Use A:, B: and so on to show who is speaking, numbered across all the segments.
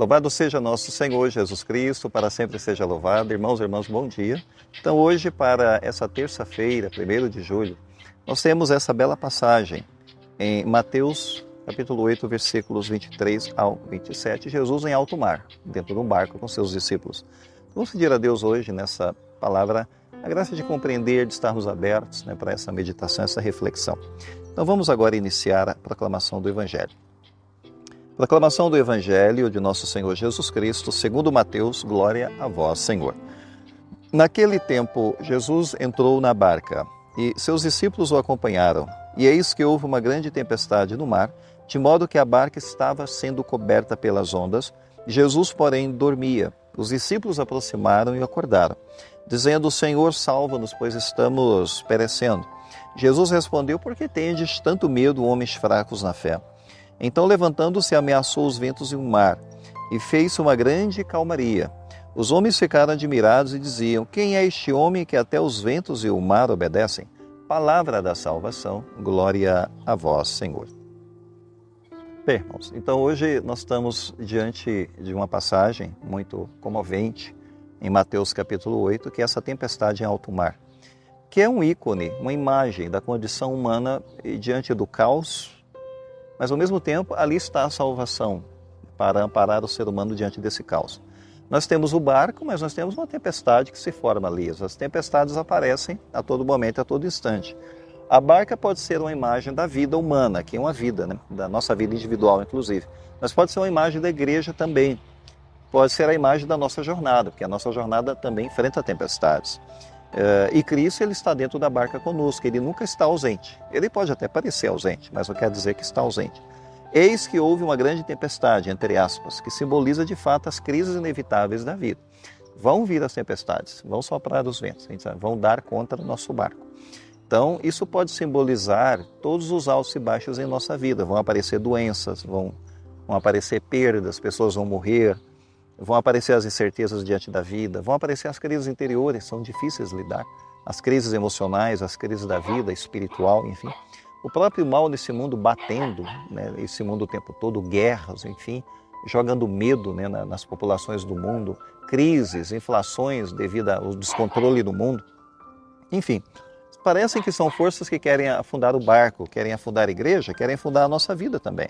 A: Louvado seja nosso Senhor Jesus Cristo, para sempre seja louvado. Irmãos e irmãs, bom dia. Então hoje, para essa terça-feira, 1º de julho, nós temos essa bela passagem em Mateus capítulo 8, versículos 23 ao 27, Jesus em alto mar, dentro de um barco com seus discípulos. Vamos pedir a Deus hoje, nessa palavra, a graça de compreender, de estarmos abertos para essa meditação, essa reflexão. Então vamos agora iniciar a proclamação do Evangelho. Proclamação do Evangelho de nosso Senhor Jesus Cristo, segundo Mateus, glória a vós, Senhor. Naquele tempo, Jesus entrou na barca e seus discípulos o acompanharam. E eis que houve uma grande tempestade no mar, de modo que a barca estava sendo coberta pelas ondas. Jesus, porém, dormia. Os discípulos aproximaram e o acordaram, dizendo: Senhor, salva-nos, pois estamos perecendo. Jesus respondeu: por que tendes tanto medo, homens fracos na fé? Então, levantando-se, ameaçou os ventos e o mar, e fez uma grande calmaria. Os homens ficaram admirados e diziam: quem é este homem que até os ventos e o mar obedecem? Palavra da salvação, glória a vós, Senhor. Bem, irmãos, então hoje nós estamos diante de uma passagem muito comovente em Mateus capítulo 8, que é essa tempestade em alto mar, que é um ícone, uma imagem da condição humana diante do caos, mas ao mesmo tempo ali está a salvação para amparar o ser humano diante desse caos. Nós temos o barco, mas nós temos uma tempestade que se forma ali. As tempestades aparecem a todo momento, a todo instante. A barca pode ser uma imagem da vida humana, que é uma vida, da nossa vida individual, inclusive. Mas pode ser uma imagem da igreja também. Pode ser a imagem da nossa jornada, porque a nossa jornada também enfrenta tempestades. E Cristo, ele está dentro da barca conosco, ele nunca está ausente. Ele pode até parecer ausente, mas não quer dizer que está ausente. Eis que houve uma grande tempestade, entre aspas, que simboliza de fato as crises inevitáveis da vida. Vão vir as tempestades, vão soprar os ventos, vão dar contra o nosso barco. Então, isso pode simbolizar todos os altos e baixos em nossa vida. Vão aparecer doenças, vão aparecer perdas, pessoas vão morrer, vão aparecer as incertezas diante da vida, vão aparecer as crises interiores, são difíceis de lidar, as crises emocionais, as crises da vida espiritual, enfim. O próprio mal nesse mundo batendo, esse mundo o tempo todo, guerras, enfim, jogando medo nas populações do mundo, crises, inflações devido ao descontrole do mundo. Enfim, parecem que são forças que querem afundar o barco, querem afundar a igreja, querem afundar a nossa vida também.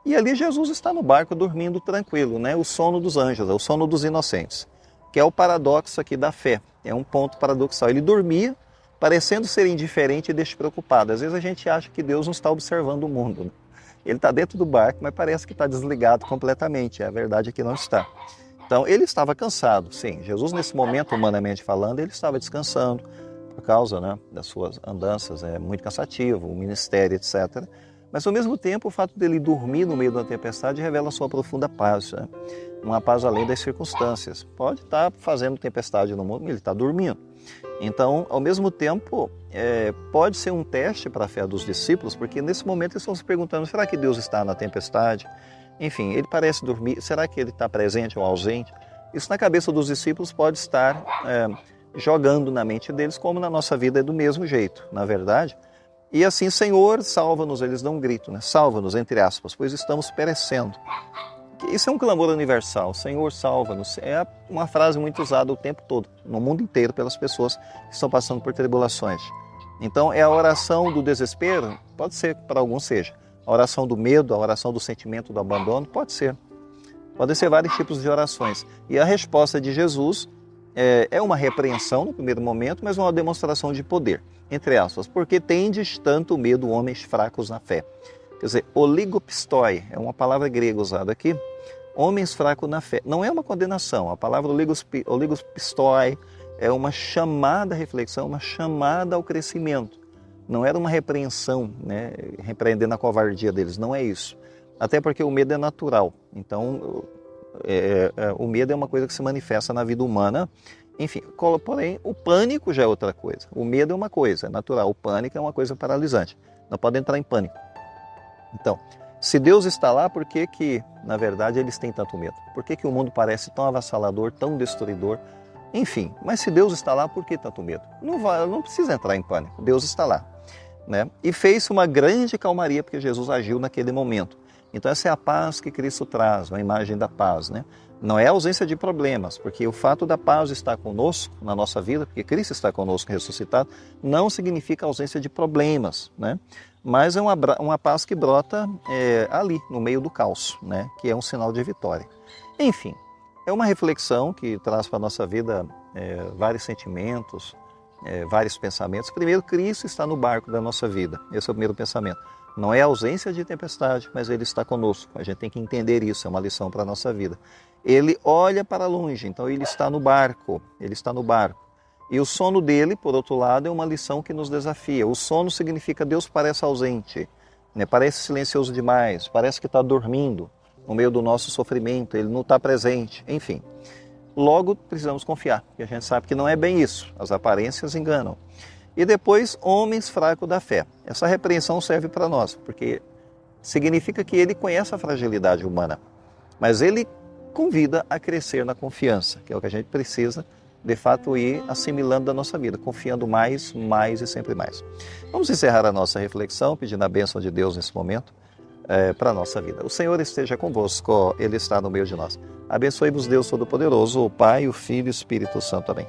A: E ali Jesus está no barco dormindo tranquilo, o sono dos anjos, o sono dos inocentes, que é o paradoxo aqui da fé, é um ponto paradoxal. Ele dormia, parecendo ser indiferente e despreocupado. Às vezes a gente acha que Deus não está observando o mundo. Ele está dentro do barco, mas parece que está desligado completamente. A verdade é que não está. Então, ele estava cansado, sim. Jesus, nesse momento, humanamente falando, ele estava descansando por causa das suas andanças. É muito cansativo, o ministério, etc. Mas, ao mesmo tempo, o fato dele dormir no meio da tempestade revela a sua profunda paz. Uma paz além das circunstâncias. Pode estar fazendo tempestade no mundo, mas ele está dormindo. Então, ao mesmo tempo, pode ser um teste para a fé dos discípulos, porque nesse momento eles estão se perguntando: será que Deus está na tempestade? Enfim, ele parece dormir, será que ele está presente ou ausente? Isso na cabeça dos discípulos pode estar jogando na mente deles, como na nossa vida é do mesmo jeito, na verdade. E assim: Senhor, salva-nos, eles dão um grito, salva-nos, entre aspas, pois estamos perecendo. Isso é um clamor universal, Senhor, salva-nos. É uma frase muito usada o tempo todo, no mundo inteiro, pelas pessoas que estão passando por tribulações. Então, é a oração do desespero? Pode ser que para alguns seja. A oração do medo, a oração do sentimento do abandono? Pode ser. Podem ser vários tipos de orações. E a resposta de Jesus é uma repreensão no primeiro momento, mas uma demonstração de poder, entre aspas. Porque tendes tanto medo, homens fracos na fé. Quer dizer, oligopistoi é uma palavra grega usada aqui. Homens fracos na fé. Não é uma condenação. A palavra oligopistoi é uma chamada à reflexão, uma chamada ao crescimento. Não era uma repreensão, repreendendo a covardia deles. Não é isso. Até porque o medo é natural. Então, o medo é uma coisa que se manifesta na vida humana. Enfim, porém, o pânico já é outra coisa. O medo é uma coisa, é natural. O pânico é uma coisa paralisante. Não pode entrar em pânico. Então, se Deus está lá, por que na verdade, eles têm tanto medo? Por que o mundo parece tão avassalador, tão destruidor? Enfim, mas se Deus está lá, por que tanto medo? Não precisa entrar em pânico, Deus está lá. E fez uma grande calmaria, porque Jesus agiu naquele momento. Então essa é a paz que Cristo traz, uma imagem da paz, né? Não é a ausência de problemas, porque o fato da paz estar conosco na nossa vida, porque Cristo está conosco ressuscitado, não significa ausência de problemas, né? Mas é uma paz que brota ali, no meio do caos, né? Que é um sinal de vitória. Enfim, é uma reflexão que traz para a nossa vida vários sentimentos, vários pensamentos. Primeiro, Cristo está no barco da nossa vida. Esse é o primeiro pensamento. Não é a ausência de tempestade, mas Ele está conosco. A gente tem que entender isso, é uma lição para a nossa vida. Ele olha para longe, então Ele está no barco. Ele está no barco. E o sono dele, por outro lado, é uma lição que nos desafia. O sono significa Deus parece ausente, né? Parece silencioso demais, parece que está dormindo no meio do nosso sofrimento, Ele não está presente, enfim. Logo, precisamos confiar, porque a gente sabe que não é bem isso, as aparências enganam. E depois, homens fracos da fé. Essa repreensão serve para nós, porque significa que ele conhece a fragilidade humana, mas ele convida a crescer na confiança, que é o que a gente precisa, de fato, ir assimilando da nossa vida, confiando mais, mais e sempre mais. Vamos encerrar a nossa reflexão, pedindo a bênção de Deus nesse momento, para a nossa vida. O Senhor esteja convosco, Ele está no meio de nós. Abençoe-vos Deus Todo-Poderoso, o Pai, o Filho e o Espírito Santo. Amém.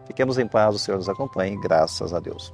A: Fiquemos em paz, o Senhor nos acompanhe, graças a Deus.